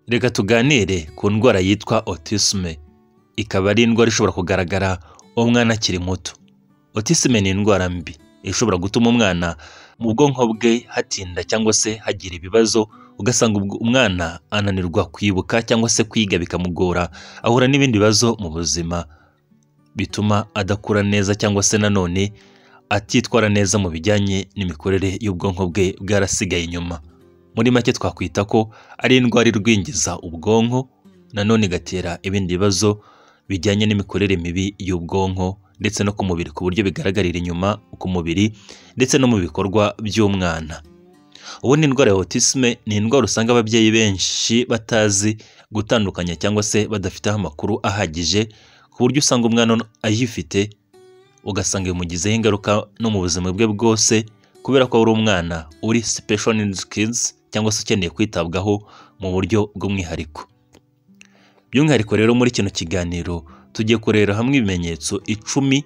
Reka tuganire ku ndwara yitwa autisme. Ikaba ari indwara ishobora kugaragara umwana akiri muto. Autisme ni indwara mbi ishobora gutuma umwana mu bwonko bwe hatinda cyangwa se hagira ibibazo, ugasanga umwana ananirwa kwibuka cyangwa se kwiga bikamugora, ahura n'ibindi bibazo mu buzima bituma adakura neza cyangwa se nanone atitwara neza mu bijyanye n'imikorere y'ubwonko bwe bwarasigaye inyuma. Muri make twakwita ko ari indwara irwingiza ubwonko, nanone igatera ibindi bibazo bijyanye n'imikorere mibi y'ubwonko ndetse no ku mubiri, ku buryo bigaragarira inyuma ku mubiri ndetse no mu bikorwa by'umwana. Ubundi indwara ya autisme ni indwara usanga ababyeyi benshi batazi gutandukanya cyangwa se badafiteho amakuru ahagije, ku buryo usanga umwana ayifite ugasanga bimugizeho ingaruka no mu buzima bwe bwose, kubera ko ari umwana uri special needs kids cyangwa se ukeneye kwitabwaho mu buryo bw'umwihariko. By'umwihariko rero muri kino kiganiro tugiye kureba hamwe ibimenyetso 10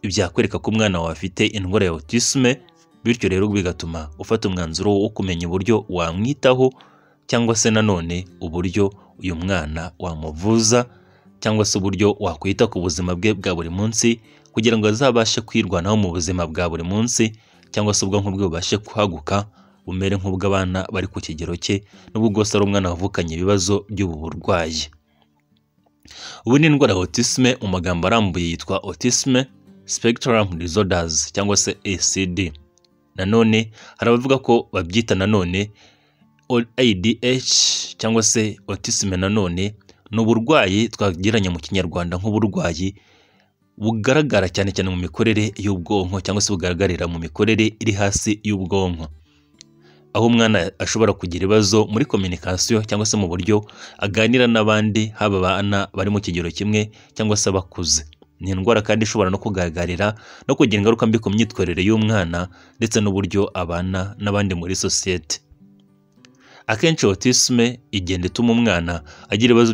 byakwereka ko umwana wawe afite indwara ya autisme, bityo rero bigatuma ufata umwanzuro wo kumenya uburyo wamwitaho cyangwa se nanone uburyo uyu mwana wamuvuza cyangwa se uburyo wakwita ku buzima bwe bwa buri munsi kugira ngo azabashe kwirwanaho mu buzima bwa buri munsi, cyangwa se ubwonko bwe bubashe kwaguka bumere nk'ubw'abana bari ku kigero cye, n'ubwo bwose ari umwana wavukanye ibibazo by'ubu burwayi. Ubu ni indwara ya autisme mu magambo arambuye yitwa autisme spectrum disorders cyangwa se ACD. Nanone hari abavuga ko babyita nanone ADH cyangwa se autisme. Nanone ni uburwayi twagereranya mu kinyarwanda nk'uburwayi bugaragara cyane cyane mu mikorere y'ubwonko cyangwa se bugaragarira mu mikorere iri hasi y'ubwonko, aho umwana ashobora kugira ibibazo muri communication cyangwa se mu buryo aganira n'abandi, haba abana bari mu kigero kimwe cyangwa se abakuze. Ni indwara kandi ishobora no kugaragarira no kugira ingaruka mbi ku myitwarire y'umwana ndetse n'uburyo abana n'abandi muri society. Akenshi autisme igenda ituma umwana agira ibibazo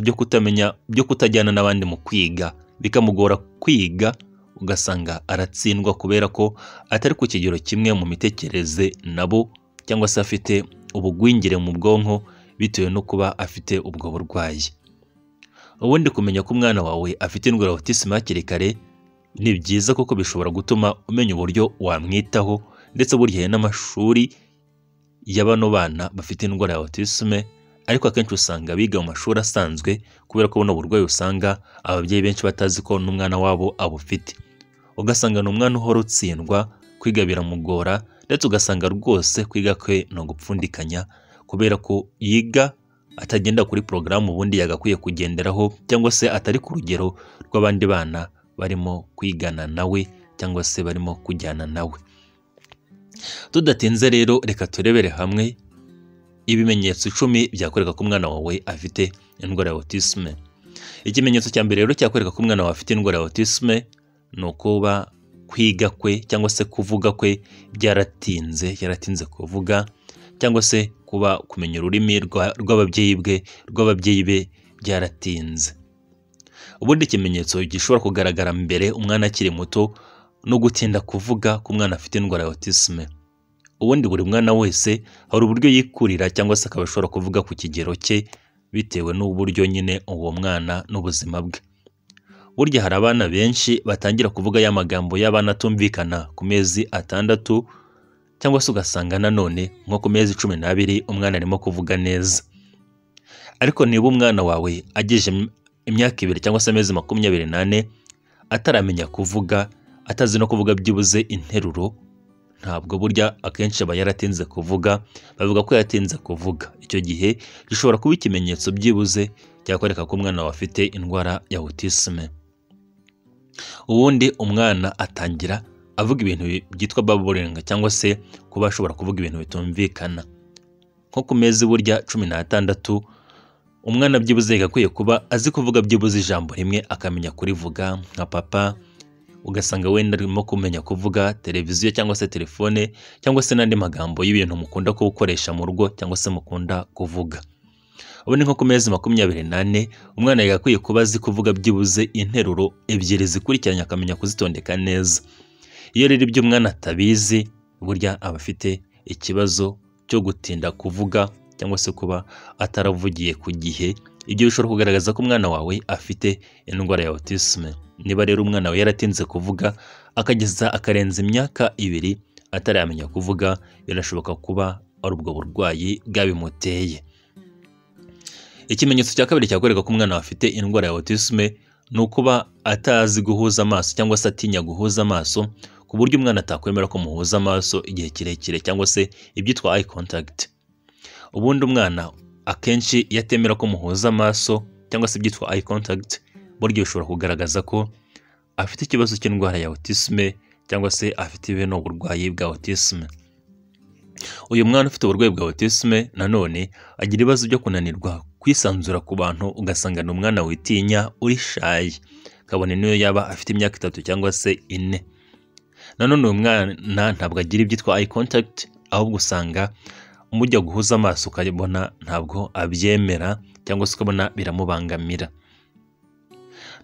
byo kutajyana n'abandi mu kwiga, bikamugora kwiga, ugasanga aratsindwa kubera ko atari ku kigero kimwe mu mitekerereze nabo, cyangwa se afite ubugwingire mu bwonko bitewe no kuba afite ubwo burwayi. Ubundi kumenya ko umwana wawe afite indwara ya autisme hakiri kare ni byiza kuko bishobora gutuma umenya uburyo wamwitaho, ndetse burya n'amashuri ya bano bana bafite indwara ya autisme, ariko akenshi usanga biga mu mashuri asanzwe kubera ko buno burwayi usanga ababyeyi benshi batazi ko n'umwana wabo abufite. Ugasanga ni umwana uhora utsindwa, kwiga biramugora, ndetse ugasanga rwose kwiga kwe no gupfundikanya kubera ko yiga atagenda kuri porogaramu ubundi yagakwiye kugenderaho, cyangwa se atari ku rugero rw'abandi bana barimo kwigana nawe cyangwa se barimo kujyana nawe. Tudatinze rero reka turebere hamwe ibimenyetso 10 byakwereka ko umwana wawe afite indwara ya autisme. Ikimenyetso cya mbere rero cyakwereka ko umwana wawe afite indwara ya autisme ni ukuba kwiga kwe cyangwa se kuvuga kwe yaratinze kuvuga, cyangwa se kuba kumenya ururimi rw'ababyeyi be byaratinze. Ubundi ikimenyetso gishobora kugaragara mbere umwana akiri muto no gutinda kuvuga ku mwana afite indwara ya autisme. Ubundi buri mwana wese hari uburyo yikurira cyangwa se akaba ashobora kuvuga ku kigero cye bitewe n'uburyo nyine uwo mwana n'ubuzima bwe. Burya hari abana benshi batangira kuvuga ya magambo y'abana atumvikana ku mezi 6, cyangwa se ugasanga nanone nko ku mezi 12 umwana arimo kuvuga neza. Ariko niba umwana wawe ageje imyaka 2 cyangwa se amezi 28 ataramenya kuvuga, atazi no kuvuga byibuze interuro, ntabwo burya akenshi aba yaratinze kuvuga, bavuga ko yatinze kuvuga. Icyo gihe gishobora kuba ikimenyetso byibuze cyakwereka ko umwana wawe afite indwara ya autisme. Ubundi umwana atangira avuga ibintu byitwa babbling, cyangwa se kuba ashobora kuvuga ibintu bitumvikana. Nko ku mezi burya 16 umwana byibuze yagakwiye kuba azi kuvuga byibuze ijambo rimwe akamenya kurivuga nka papa, ugasanga wenda arimo kumenya kuvuga televiziyo cyangwa se telefone, cyangwa se n'andi magambo y'ibintu mukunda kubukoresha mu rugo cyangwa se mukunda kuvuga. Ubundi nko ku mezi 28 umwana yagakwiye kuba azi kuvuga byibuze interuro 2 zikurikiranye akamenya kuzitondeka neza. Iyo rero ibyo umwana atabizi, burya aba afite ikibazo cyo gutinda kuvuga cyangwa se kuba ataravugiye ku gihe, ibyo bishobora kugaragaza ko umwana wawe afite indwara ya autisme. Niba rero umwana wawe yaratinze kuvuga akarenza imyaka 2 ataramenya kuvuga, birashoboka kuba ari ubwo burwayi bwabimuteye. Ikimenyetso cya kabiri cyakwereka ko umwana afite indwara ya autisme ni ukuba atazi guhuza amaso cyangwa se atinya guhuza amaso, ku buryo umwana atakwemera ko muhuza amaso igihe kirekire cyangwa se ibyitwa eye contact. Ubundi umwana akenshi iyo atemera ko muhuza amaso cyangwa se ibyitwa eye contact, buryo bishobora kugaragaza ko afite ikibazo cy'indwara ya autisme cyangwa se afite bene uburwayi bwa autisme. Uyu mwana ufite uburwayi bwa autisme nanone agira ibibazo byo kunanirwa kwisanzura ku bantu, ugasanga ni umwana witinya uri shy, kabone niyo yaba afite imyaka 3 cyangwa se 4. Nanone uyu mwana ntabwo agira ibyitwa eye contact, ahubwo usanga umujya guhuza amaso ukabona ntabwo abyemera cyangwa se ukabona biramubangamira.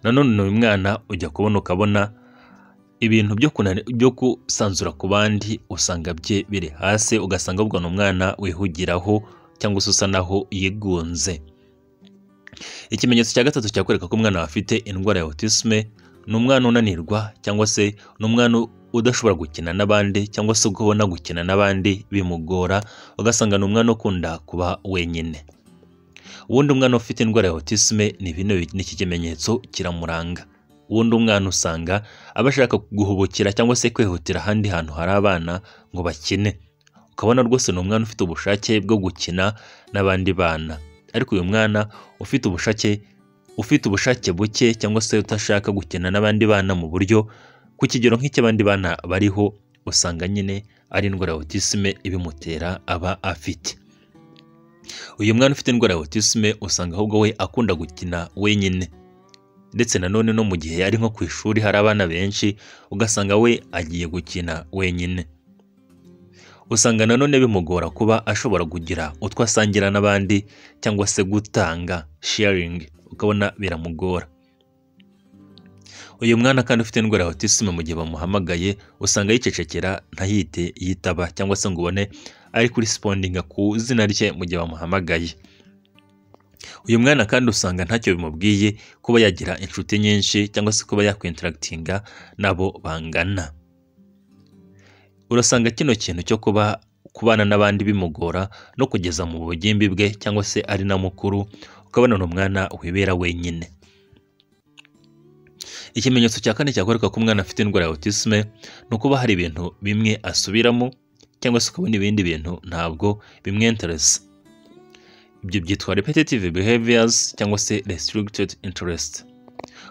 Nanone uyu mwana ujya kubona ukabona ibintu byo gusanzura ku bandi usanga bye biri hasi, ugasanga ubwo ni umwana wihugiraho cyangwa se usa naho yigunze. Ikimenyetso cya gatatu cyakwereka ko umwana afite indwara ya autisme ni umwana unanirwa cyangwa se ni umwana udashobora gukina n'abandi cyangwa se ukabona gukina n'abandi bimugora, ugasanga ni umwana ukunda kuba wenyine. Ubundi umwana ufite indwara ya autisme n'iki kimenyetso kiramuranga. Ubundi umwana usanga aba ashaka guhubukira cyangwa se kwihutira ahandi hantu hari abana ngo bakine, ukabona rwose ni umwana ufite ubushake bwo gukina n'abandi bana. Ariko uyu mwana ufite ubushake buke cyangwa se utashaka gukina n'abandi bana mu buryo ku kigero nk'icy'abandi bana bariho, usanga nyine ari indwara ya autisme ibimutera aba afite. Uyu mwana ufite indwara ya autisme usanga ahubwo we akunda gukina wenyine, ndetse nanone no mu gihe ari nko ku ishuri hari abana benshi, ugasanga we agiye gukina wenyine. Usanga nanone bimugora kuba ashobora kugira utwo asangira n'abandi cyangwa se gutanga sharing, ukabona biramugora. Uyu mwana kandi ufite indwara ya autisme mu gihe bamuhamagaye usanga yicecekera ntahite yitaba cyangwa se ngo ubone ari kuri responding ku izina rye mu gihe bamuhamagaye. Uyu mwana kandi usanga ntacyo bimubwiye kuba yagira inshuti nyinshi cyangwa se kuba yakwinteractinga nabo bangana. Urasanga kino kintu cyo kubana n'abandi bimugora no kugeza mu bugimbi bwe cyangwa se ari na mukuru, ukabona ni umwana wibera wenyine. Ikimenyetso cya kane cyakwereka ko umwana afite indwara ya autisme ni ukuba hari ibintu bimwe asubiramo cyangwa se ukabona ibindi bintu ntabwo bimwinteresa. Ibyo byitwa repetitive behaviors cyangwa se restricted interest.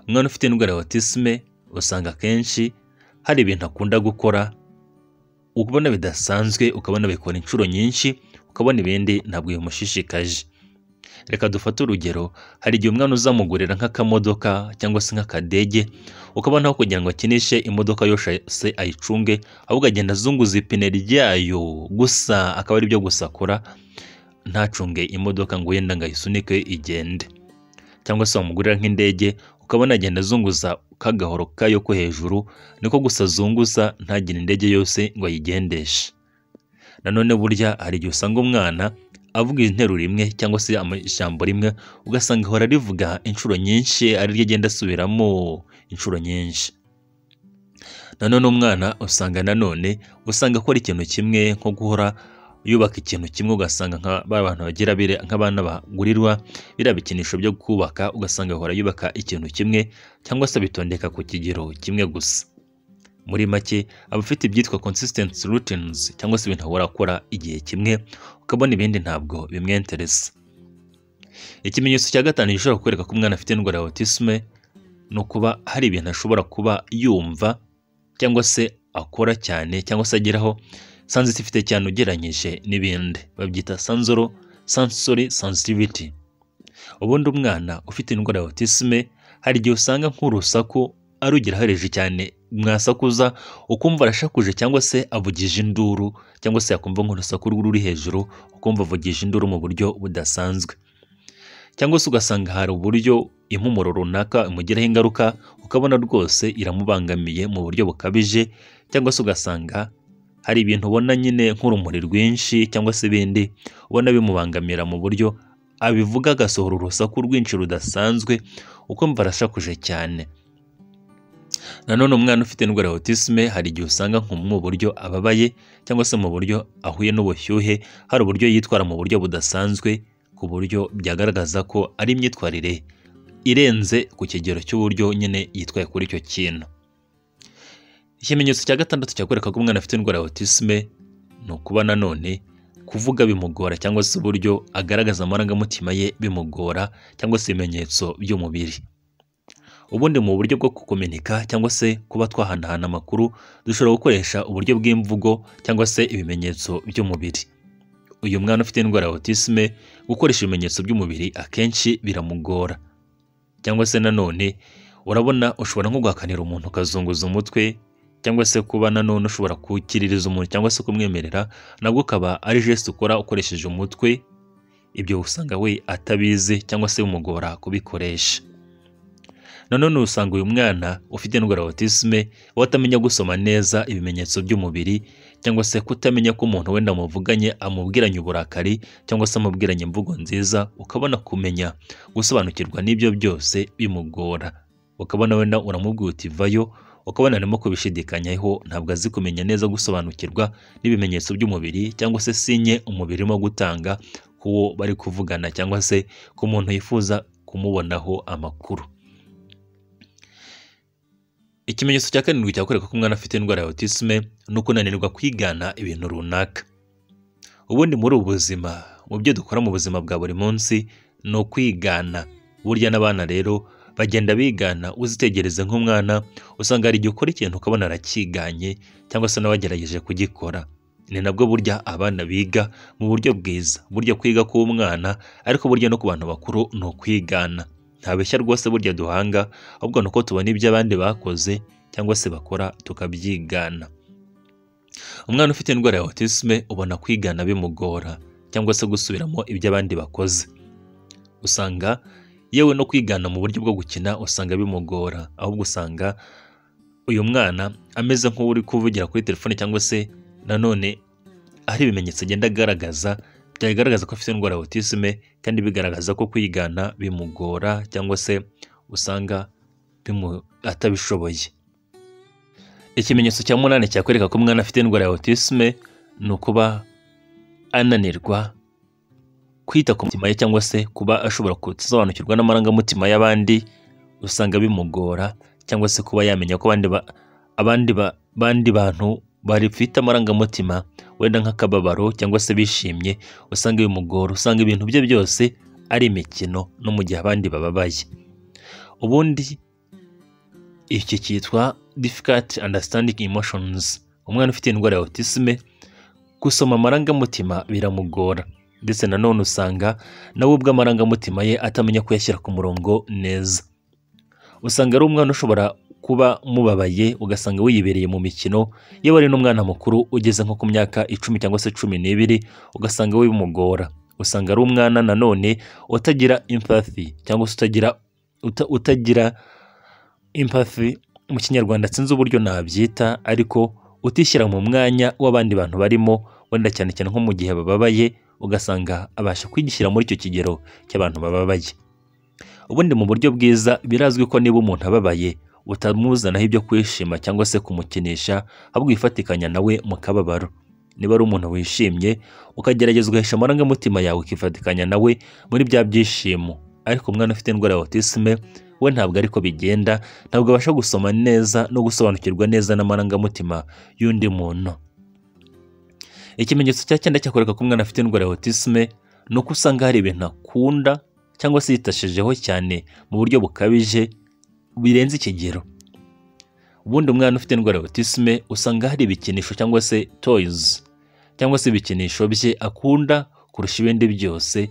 Umwana ufite indwara ya autisme usanga kenshi hari ibintu akunda gukora, ukabona bidasanzwe, ukabona bikora inshuro nyinshi, ukabona ibindi ntabwo bimushishikaje. Reka dufate urugero, hari igihe umwana uzamugurira nk'akamodoka cyangwa se nk'akadege, ukabona aho kugira ngo akinishe imodoka yose se ayicunge, ahubwo agenda azunguza ipine ryayo gusa, akaba ari byo gusa akora, ntacunge imodoka ngo yenda ngo ayisunike igende. Cyangwa se wamugurira nk'indege ukabona agenda azunguza kagahoro kayo ko hejuru, niko gusa azunguza ntagire indege yose ngo ayigendeshe. Nanone burya hari igihe usanga umwana avuga interuro imwe cyangwa se ijambo rimwe, ugasanga ahora rivuga inshuro nyinshi, ari ryo agenda asubiramo inshuro nyinshi. Nanone umwana usanga akora ikintu kimwe, nko guhora yubaka ikintu kimwe, ugasanga nk'abantu bagira nk'abana bagurirwa biriya bikinisho byo kubaka, ugasanga ahora yubaka ikintu kimwe cyangwa se bitondeka ku kigero kimwe gusa. Muri make aba afite ibyitwa consistent routines cyangwa se ibintu ahora akora igihe kimwe, ukabona ibindi ntabwo bimwinteresa. Ikimenyetso cya gatanu gishobora kukwereka ko umwana afite indwara ya autisme ni ukuba hari ibintu ashobora kuba yumva cyangwa se akora cyane cyangwa se ageraho sensitivity cyane ugereranyije n'ibindi, babyita sensory sensitivity. Ubundi umwana ufite indwara ya autisme hari igihe usanga nk'urusaku arugira hareje cyane, mwasakuza ukumva arashakuje cyangwa se avugije induru, cyangwa se yakumva nk'urusaku ruri hejuru ukumva avugije induru mu buryo budasanzwe. Cyangwa se ugasanga hari uburyo impumuro runaka imugiraho ingaruka, ukabona rwose iramubangamiye mu buryo bukabije, cyangwa se ugasanga hari ibintu ubona nyine nk'urumuri rwinshi cyangwa se ibindi ubona bimubangamira mu buryo abivuga agasohora urusaku rwinshi rudasanzwe ukumva arashakuje cyane. Nanone umwana ufite indwara ya autisme hari igihe usanga nko mu buryo ababaye cyangwa se mu buryo ahuye n'ubushyuhe hari uburyo yitwara mu buryo budasanzwe ku buryo byagaragaza ko ari imyitwarire irenze ku kigero cy'uburyo nyine yitwaye kuri icyo kintu. Ikimenyetso cya gatandatu cyakwereka ko umwana afite indwara ya autisme ni ukuba nanone kuvuga bimugora cyangwa se uburyo agaragaza amarangamutima ye bimugora cyangwa se ibimenyetso by'umubiri. Ubundi mu buryo bwo kukominika cyangwa se kuba twahanahana amakuru dushobora gukoresha uburyo bw'imvugo cyangwa se ibimenyetso by'umubiri. Uyu mwana ufite indwara ya autisme gukoresha ibimenyetso by'umubiri akenshi biramugora, cyangwa se nanone urabona ushobora nko guhakanira umuntu ukazunguza umutwe cyangwa se kuba nanone ushobora kukiririza umuntu cyangwa se kumwemerera nabwo ukaba ari geste ukora ukoresheje umutwe, ibyo usanga we atabizi cyangwa se bimugora kubikoresha. Nanone usanga uyu mwana ufite indwara ya autisme watamenya gusoma neza ibimenyetso by'umubiri cyangwa se kutamenya ko umuntu wenda muvuganye amubwiranye uburakari cyangwa se amubwiranye imvugo nziza, ukabona kumenya gusobanukirwa n'ibyo byose bimugora. Ukabona wenda uramubwira uti vayo, ukabona arimo kubishidikanyaho, ntabwo azi kumenya neza gusobanukirwa n'ibimenyetso by'umubiri cyangwa se sinye umubiri urimo gutanga kuwo bari kuvugana cyangwa se ku muntu yifuza kumubonaho amakuru. Ikimenyetso cya karindwi cyakwereka ko umwana afite indwara ya autisme ni ukunanirwa kwigana ibintu runaka. Ubundi muri ubu buzima mu byo dukora mu buzima bwa buri munsi ni ukwigana. Burya n'abana rero bagenda bigana, uzitegereze nk'umwana usanga hari igihe ukora ikintu ukabona arakiganye cyangwa se nawe agerageje kugikora. Ni nabwo burya abana biga mu buryo bwiza. Burya kwiga k'umwana ariko burya no ku bantu bakuru ni ukwigana. Ntabeshya rwose burya duhanga, ahubwo nuko tubona ibyo abandi bakoze cyangwa se bakora tukabyigana. Umwana ufite indwara ya autisme ubona kwigana bimugora cyangwa se gusubiramo ibyo abandi bakoze. Usanga yewe no kwigana mu buryo bwo gukina usanga bimugora, ahubwo usanga uyu mwana ameze nk'uri kuvugira kuri telefone cyangwa se nanone hari ibimenyetso agenda agaragaza byagaragaza ko afite indwara ya autisme kandi bigaragaza ko kwigana bimugora cyangwa se usanga atabishoboye. Ikimenyetso cya munani cyakwereka ko umwana afite indwara ya autisme ni ukuba ananirwa kwita ku mutima ye cyangwa se kuba ashobora gusobanukirwa n'amarangamutima y'abandi, usanga bimugora cyangwa se kuba yamenya ko abandi bantu bafite amarangamutima wenda nk'akababaro cyangwa se bishimye, usanga bimugora. Usanga ibintu bye byose ari imikino no mu gihe abandi bababaye. Ubundi iki cyitwa difficult understanding emotions. Umwana ufite indwara ya autisme gusoma amarangamutima biramugora, ndetse nanone usanga nawe ubwo amarangamutima ye atamenya kuyashyira ku murongo neza. Usanga ari umwana ushobora kuba mubabaye ugasanga wiyibereye mu mikino, yewe ari n'umwana mukuru ugeze nko ku myaka 10 cyangwa se 12 ugasanga we bimugora. Usanga ari umwana nanone utagira empathy cyangwa se utagira empathy mu Kinyarwanda sinzi uburyo nabyita, ariko utishyira mu mwanya w'abandi bantu barimo, wenda cyane cyane nko mu gihe bababaye ugasanga abasha kwigishyira muri icyo kigero cy'abantu bababaye. Ubundi mu buryo bwiza birazwi ko niba umuntu ababaye utamuzanaho ibyo kwishima cyangwa se kumukinisha, ahubwo wifatikanya nawe mu kababaro. Niba ari umuntu wishimye ukagerageza ugahisha amarangamutima yawe ukifatikanya nawe muri bya byishimo. Ariko umwana ufite indwara ya autisme we ntabwo ariko bigenda, ntabwo abasha gusoma neza no gusobanukirwa neza n'amarangamutima y'undi muntu. Ikimenyetso cya 9 cyakwereka ko umwana afite indwara ya autisme ni uko usanga hari ibintu akunda cyangwa se yitashijeho cyane mu buryo bukabije birenze ikigero. Ubundi umwana ufite indwara ya autisme usanga hari ibikinisho cyangwa se toys cyangwa se ibikinisho bye akunda kurusha ibindi byose,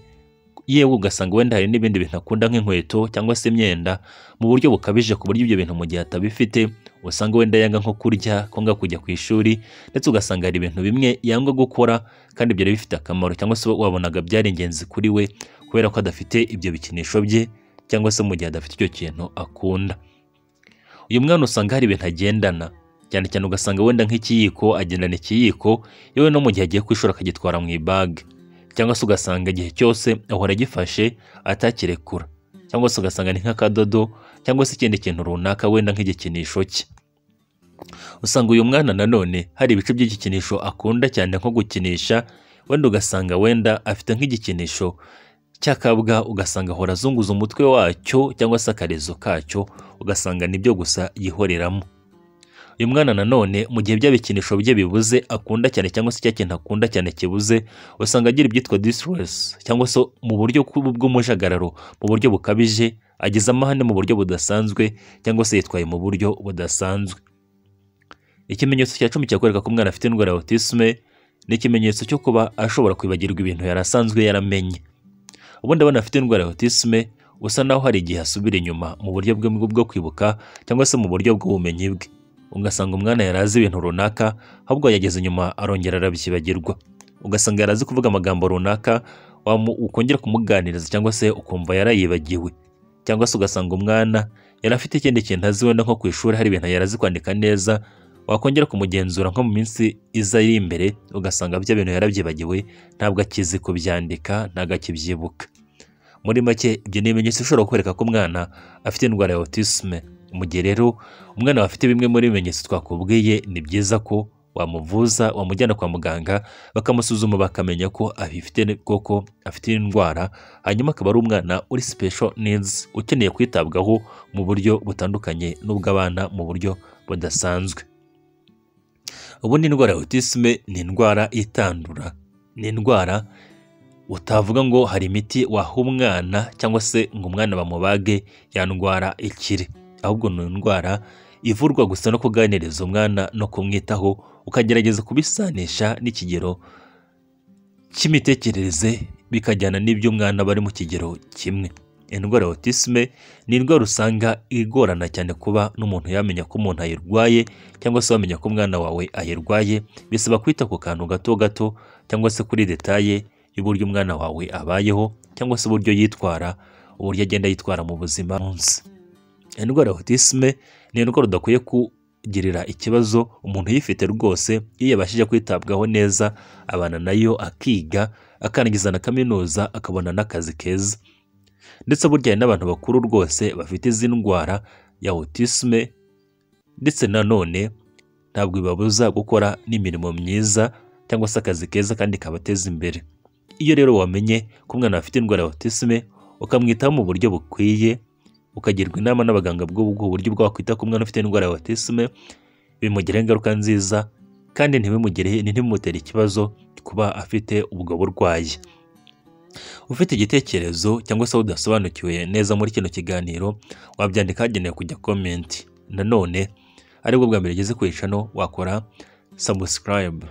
yewe ugasanga wenda hari n'ibindi bintu akunda nk'inkweto cyangwa se imyenda mu buryo bukabije, ku buryo ibyo bintu mu gihe atabifite usanga wenda yanga nko kurya, konga kujya ku ishuri, ndetse ugasanga hari ibintu bimwe yanga gukora kandi byari bifite akamaro cyangwa se wabonaga byari ingenzi kuri we kubera ko adafite ibyo bikinisho bye cyangwa se mu gihe adafite icyo kintu akunda. Uyu mwana usanga hari ibintu agendana cyane cyane ugasanga wenda nk'ikiyiko agendana ikiyiko yewe no mu gihe agiye kwishura akagitwara mu ibage, cyangwa se ugasanga igihe cyose ahora agifashe atakirekura, cyangwa se ugasanga ni nk'akadodo cyangwa se ikindi kintu runaka wenda nk'igikinisho cye. Usanga uyu mwana nanone hari ibice by'igikinisho akunda cyane nko gukinisha, wenda ugasanga wenda afite nk'igikinisho cy'akabwa, ugasanga ahora azunguza umutwe wacyo cyangwa se akarezo kacyo, ugasanga nibyo gusa yihoreramo. Uyu mwana nanone mu gihe bya bikinisho bye bibuze akunda cyane cyangwa se cya kintu akunda cyane kibuze, usanga agira ibyitwa distress cyangwa se mu buryo bw'umujagararo, mu buryo bukabije, agize amahane mu buryo budasanzwe cyangwa se yitwaye mu buryo budasanzwe. Ikimenyetso cya 10 cyakwereka ko umwana afite indwara ya autisme ni ikimenyetso cyo kuba ashobora kwibagirwa ibintu yari asanzwe yaramenye. Ubundi abana bafite indwara ya autisme usa naho hari igihe asubira inyuma mu buryo bwo kwibuka cyangwa se mu buryo bw'ubumenyi bwe. Ugasanga umwana yarazi ibintu runaka, ahubwo yageze inyuma arongera arabyibagirwa. Ugasanga yarazi kuvuga amagambo runaka, ukongera kumuganiriza cyangwa se ukumva yarayibagiwe. Cyangwa se ugasanga umwana yari afite ikindi kintu azi wenda nko ku ishuri, hari ibintu yarazi kwandika neza, wakongera kumugenzura nko mu minsi iza iri imbere, ugasanga bya bintu yarabyibagiwe, ntabwo akizi kubyandika, ntabwo akibyibuka. Muri make ibyo ni ibimenyetso bishobora kwereka ko umwana afite indwara ya autisme. Mu gihe rero umwana afite bimwe muri ibimenyetso twakubwiye, ni byiza ko wamuvuza, wamujyana kwa muganga bakamusuzuma bakamenya ko afite koko afite indwara, hanyuma akaba ari umwana uri special needs ukeneye kwitabwaho mu buryo butandukanye n'ubw'abana mu buryo budasanzwe. Ubundi indwara ya autisme ni indwara itandura, ni indwara utavuga ngo hari imiti waha umwana cyangwa se ngo umwana bamubage ya ndwara ikire, ahubwo ni indwara ivurwa gusa no kuganiriza umwana no kumwitaho, ukagerageza kubisanisha n'ikigero cy'imitekerereze bikajyana n'ibyo umwana bari mu kigero kimwe. Indwara ya autisme ni indwara usanga igorana cyane kuba n'umuntu yamenya ko umuntu ayirwaye cyangwa se wamenya ko umwana wawe ayirwaye. Bisaba kwita ku kantu gato gato cyangwa se kuri detaye y'uburyo umwana wawe abayeho cyangwa se uburyo yitwara, uburyo agenda yitwara mu buzima munsi. Indwara ya autisme ni indwara udakwiye kugirira ikibazo umuntu yifite rwose. Iyo yabashije kwitabwaho neza, abana nayo akiga, akarangiza na kaminuza, akabona n'akazi keza. Ndetse burya n'abantu bakuru rwose bafite izi ndwara ya autisme, ndetse nanone ntabwo bibabuza gukora n'imirimo myiza cyangwa se akazi keza kandi kabateza imbere. Iyo rero wamenye ko umwana afite indwara ya autisme, ukamwitaho mu buryo bukwiye, ukagirwa inama n'abaganga bw'ubwo buryo bwakwita ku mwana ufite indwara ya autisme, bimugiraho ingaruka nziza kandi ntibimutere ikibazo kuba afite ubwo burwayi. Ufite igitekerezo cyangwa se udasobanukiwe neza muri kino kiganiro, wabyandika hagenewe kujya comment. Nanone aribwo bwa mbere ugeze ku channel, wakora subscribe.